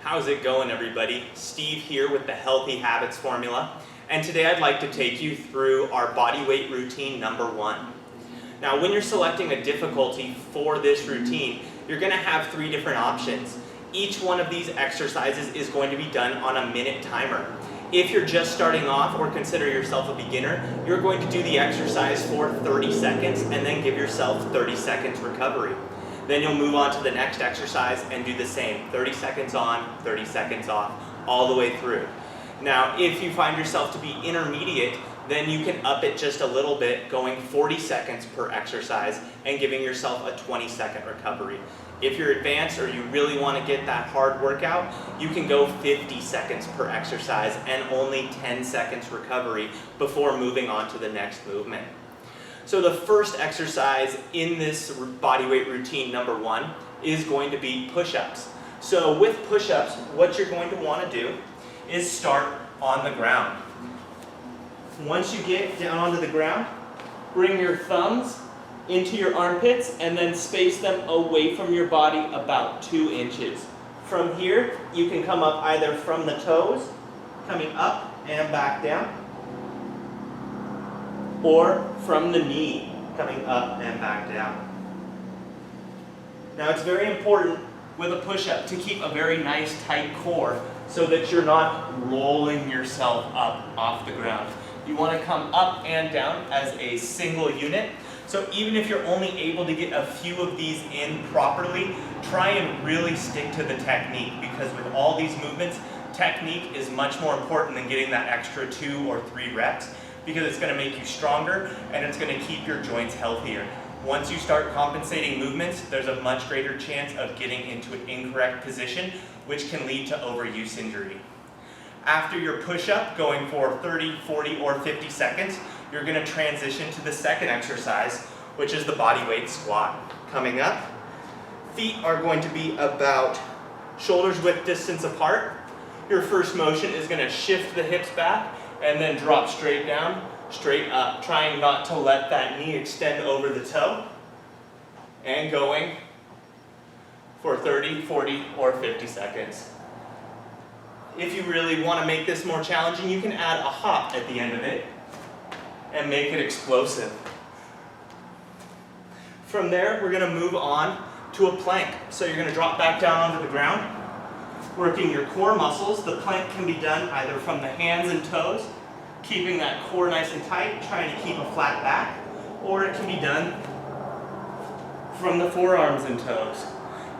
How's it going, everybody? Steve here with the Healthy Habits Formula, and today I'd like to take you through our body weight routine number 1. Now, when you're selecting a difficulty for this routine, you're going to have 3 different options. Each one of these exercises is going to be done on a minute timer. If you're just starting off or consider yourself a beginner, you're going to do the exercise for 30 seconds and then give yourself 30 seconds recovery. Then you'll move on to the next exercise and do the same, 30 seconds on, 30 seconds off, all the way through. Now, if you find yourself to be intermediate, then you can up it just a little bit, going 40 seconds per exercise and giving yourself a 20-second recovery. If you're advanced or you really want to get that hard workout, you can go 50 seconds per exercise and only 10 seconds recovery before moving on to the next movement. So the first exercise in this body weight routine number 1 is going to be push-ups. So with push-ups, what you're going to want to do is start on the ground. Once you get down onto the ground, bring your thumbs into your armpits and then space them away from your body about 2 inches. From here, you can come up either from the toes, coming up and back down, or from the knee, coming up and back down. Now, it's very important with a push-up to keep a very nice tight core so that you're not rolling yourself up off the ground. You want to come up and down as a single unit. So even if you're only able to get a few of these in properly, try and really stick to the technique, because with all these movements, technique is much more important than getting that extra 2 or 3 reps, because it's going to make you stronger and it's going to keep your joints healthier. Once you start compensating movements, there's a much greater chance of getting into an incorrect position, which can lead to overuse injury. After your push-up, going for 30, 40, or 50 seconds, you're going to transition to the second exercise, which is the body weight squat. Coming up, feet are going to be about shoulders width distance apart. Your first motion is going to shift the hips back and then drop straight down, straight up, trying not to let that knee extend over the toe, and going for 30, 40, or 50 seconds. If you really want to make this more challenging, you can add a hop at the end of it and make it explosive. From there, we're going to move on to a plank. So you're going to drop back down onto the ground, working your core muscles. The plank can be done either from the hands and toes, keeping that core nice and tight, trying to keep a flat back, or it can be done from the forearms and toes.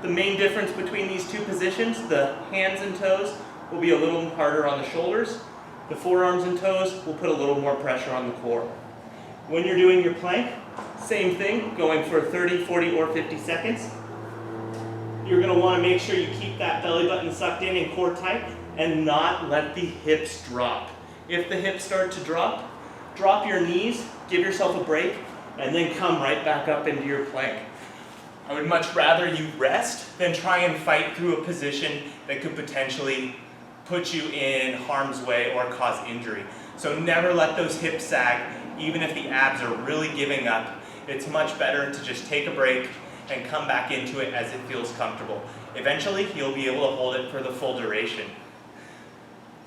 The main difference between these two positions, the hands and toes, will be a little harder on the shoulders. The forearms and toes will put a little more pressure on the core. When you're doing your plank, same thing, going for 30, 40, or 50 seconds. You're going to want to make sure you keep that belly button sucked in and core tight and not let the hips drop. If the hips start to drop your knees, give yourself a break, and then come right back up into your plank. I would much rather you rest than try and fight through a position that could potentially put you in harm's way or cause injury. So never let those hips sag, even if the abs are really giving up. It's much better to just take a break and come back into it as it feels comfortable. Eventually, you'll be able to hold it for the full duration.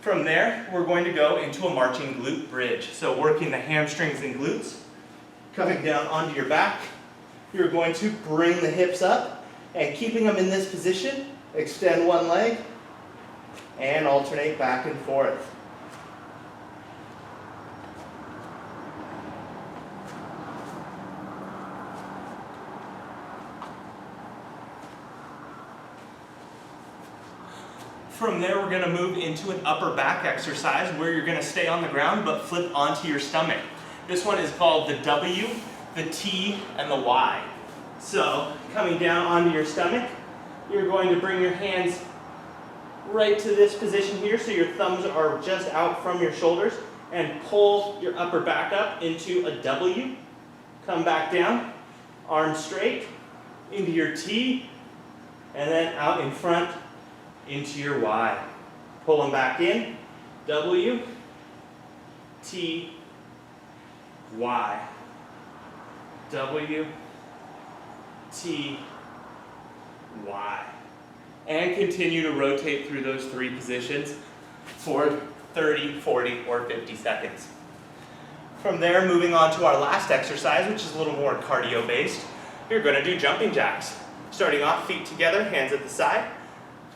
From there, we're going to go into a marching glute bridge. So working the hamstrings and glutes, coming down onto your back, you're going to bring the hips up and keeping them in this position, extend one leg and alternate back and forth. From there, we're going to move into an upper back exercise where you're going to stay on the ground but flip onto your stomach. This one is called the W, the T, and the Y. So, coming down onto your stomach, you're going to bring your hands right to this position here so your thumbs are just out from your shoulders, and pull your upper back up into a W. Come back down, arms straight, into your T, and then out in front into your Y. Pull them back in, W, T, Y. W, T, Y. And continue to rotate through those 3 positions for 30, 40, or 50 seconds. From there, moving on to our last exercise, which is a little more cardio based, you're going to do jumping jacks. Starting off, feet together, hands at the side,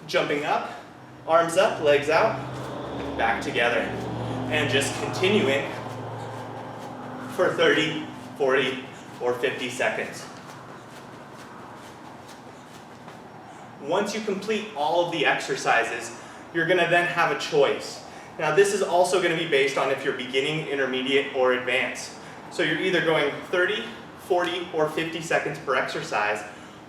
jumping up, arms up, legs out, back together. And just continuing for 30, 40, or 50 seconds. Once you complete all of the exercises, you're going to then have a choice. Now this is also going to be based on if you're beginning, intermediate, or advanced. So you're either going 30, 40, or 50 seconds per exercise.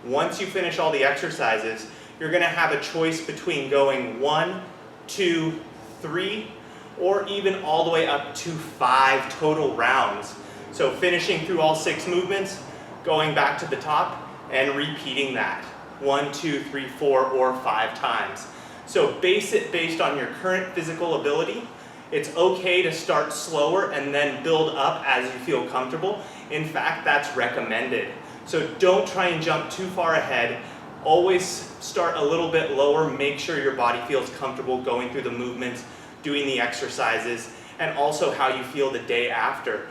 Once you finish all the exercises, you're going to have a choice between going 1, 2, 3, or even all the way up to 5 total rounds. So finishing through all 6 movements, going back to the top, and repeating that 1, 2, 3, 4, or 5 times. So base it based on your current physical ability. It's okay to start slower and then build up as you feel comfortable. In fact, that's recommended. So don't try and jump too far ahead. Always start a little bit lower. Make sure your body feels comfortable going through the movements, doing the exercises, and also how you feel the day after.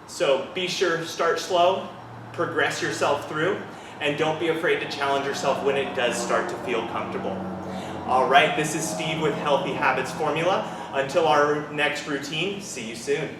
So be sure, start slow, progress yourself through, and don't be afraid to challenge yourself when it does start to feel comfortable. All right, this is Steve with Healthy Habits Formula. Until our next routine, see you soon.